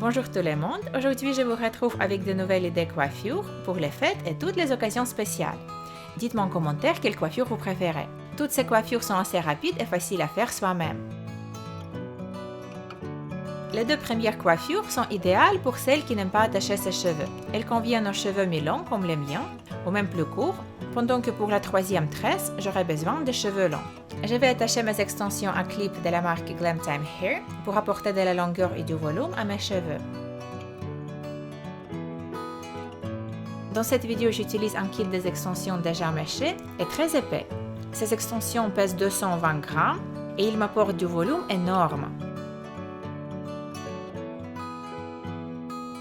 Bonjour tout le monde, aujourd'hui je vous retrouve avec de nouvelles idées coiffure pour les fêtes et toutes les occasions spéciales. Dites-moi en commentaire quelle coiffure vous préférez. Toutes ces coiffures sont assez rapides et faciles à faire soi-même. Les deux premières coiffures sont idéales pour celles qui n'aiment pas attacher ses cheveux. Elles conviennent aux cheveux mi-longs comme les miens, ou même plus courts, pendant que pour la troisième tresse, j'aurai besoin de cheveux longs. Je vais attacher mes extensions à clip de la marque Glam Time Hair pour apporter de la longueur et du volume à mes cheveux. Dans cette vidéo, j'utilise un kit des extensions déjà méchées et très épais. Ces extensions pèsent 220 grammes et ils m'apportent du volume énorme.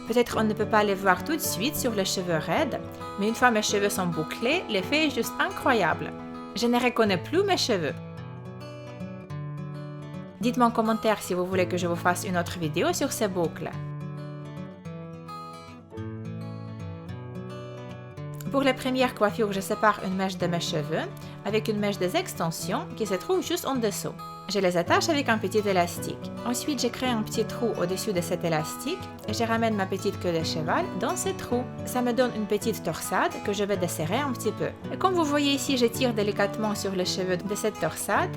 Peut-être on ne peut pas les voir tout de suite sur les cheveux raides, mais une fois mes cheveux sont bouclés, l'effet est juste incroyable. Je ne reconnais plus mes cheveux. Dites-moi en commentaire si vous voulez que je vous fasse une autre vidéo sur ces boucles. Pour les premières coiffures, je sépare une mèche de mes cheveux avec une mèche des extensions qui se trouve juste en dessous. Je les attache avec un petit élastique. Ensuite, je crée un petit trou au-dessus de cet élastique et je ramène ma petite queue de cheval dans ce trou. Ça me donne une petite torsade que je vais desserrer un petit peu. Et comme vous voyez ici, je tire délicatement sur les cheveux de cette torsade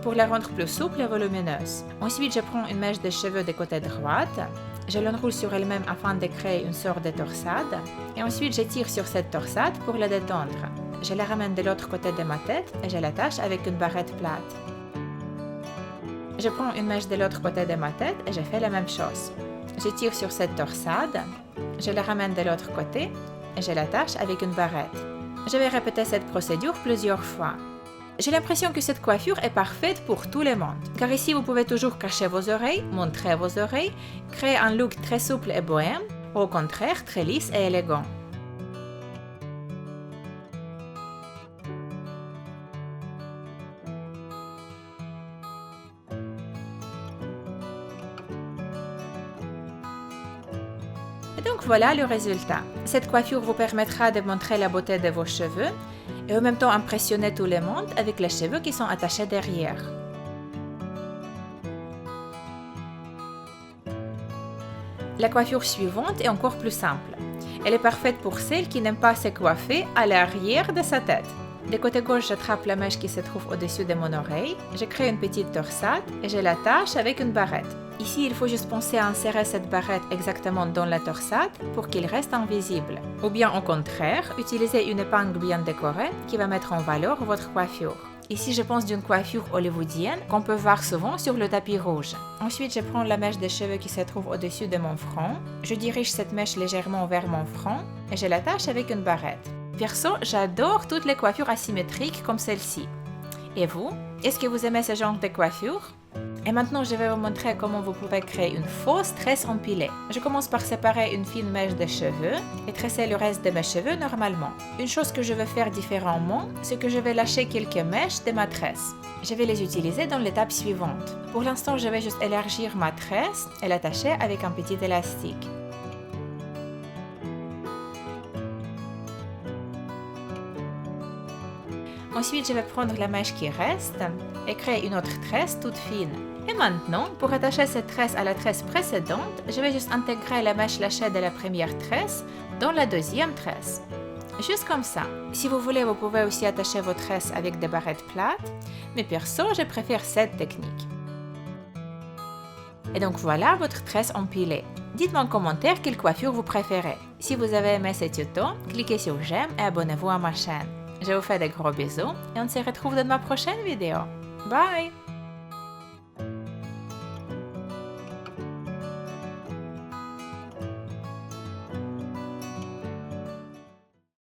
pour les rendre plus souples et volumineuses. Ensuite, je prends une mèche de cheveux de côté droite. Je l'enroule sur elle-même afin de créer une sorte de torsade. Et ensuite, je tire sur cette torsade pour la détendre. Je la ramène de l'autre côté de ma tête et je l'attache avec une barrette plate. Je prends une mèche de l'autre côté de ma tête et je fais la même chose. Je tire sur cette torsade, je la ramène de l'autre côté et je l'attache avec une barrette. Je vais répéter cette procédure plusieurs fois. J'ai l'impression que cette coiffure est parfaite pour tout le monde, car ici vous pouvez toujours cacher vos oreilles, montrer vos oreilles, créer un look très souple et bohème, ou au contraire très lisse et élégant. Et donc voilà le résultat. Cette coiffure vous permettra de montrer la beauté de vos cheveux et en même temps impressionner tout le monde avec les cheveux qui sont attachés derrière. La coiffure suivante est encore plus simple. Elle est parfaite pour celles qui n'aiment pas se coiffer à l'arrière de sa tête. De côté gauche, j'attrape la mèche qui se trouve au-dessus de mon oreille, je crée une petite torsade et je l'attache avec une barrette. Ici, il faut juste penser à insérer cette barrette exactement dans la torsade pour qu'il reste invisible. Ou bien au contraire, utiliser une épingle bien décorée qui va mettre en valeur votre coiffure. Ici, je pense d'une coiffure hollywoodienne qu'on peut voir souvent sur le tapis rouge. Ensuite, je prends la mèche de cheveux qui se trouve au-dessus de mon front. Je dirige cette mèche légèrement vers mon front et je l'attache avec une barrette. Perso, j'adore toutes les coiffures asymétriques comme celle-ci. Et vous, est-ce que vous aimez ce genre de coiffure? Et maintenant, je vais vous montrer comment vous pouvez créer une fausse tresse empilée. Je commence par séparer une fine mèche de cheveux et tresser le reste de mes cheveux normalement. Une chose que je vais faire différemment, c'est que je vais lâcher quelques mèches de ma tresse. Je vais les utiliser dans l'étape suivante. Pour l'instant, je vais juste élargir ma tresse et l'attacher avec un petit élastique. Ensuite, je vais prendre la mèche qui reste et créer une autre tresse toute fine. Et maintenant, pour attacher cette tresse à la tresse précédente, je vais juste intégrer la mèche lâchée de la première tresse dans la deuxième tresse. Juste comme ça. Si vous voulez, vous pouvez aussi attacher vos tresses avec des barrettes plates, mais perso, je préfère cette technique. Et donc voilà votre tresse empilée. Dites-moi en commentaire quelle coiffure vous préférez. Si vous avez aimé ce tuto, cliquez sur j'aime et abonnez-vous à ma chaîne. Je vous fais de gros bisous et on se retrouve dans ma prochaine vidéo. Bye!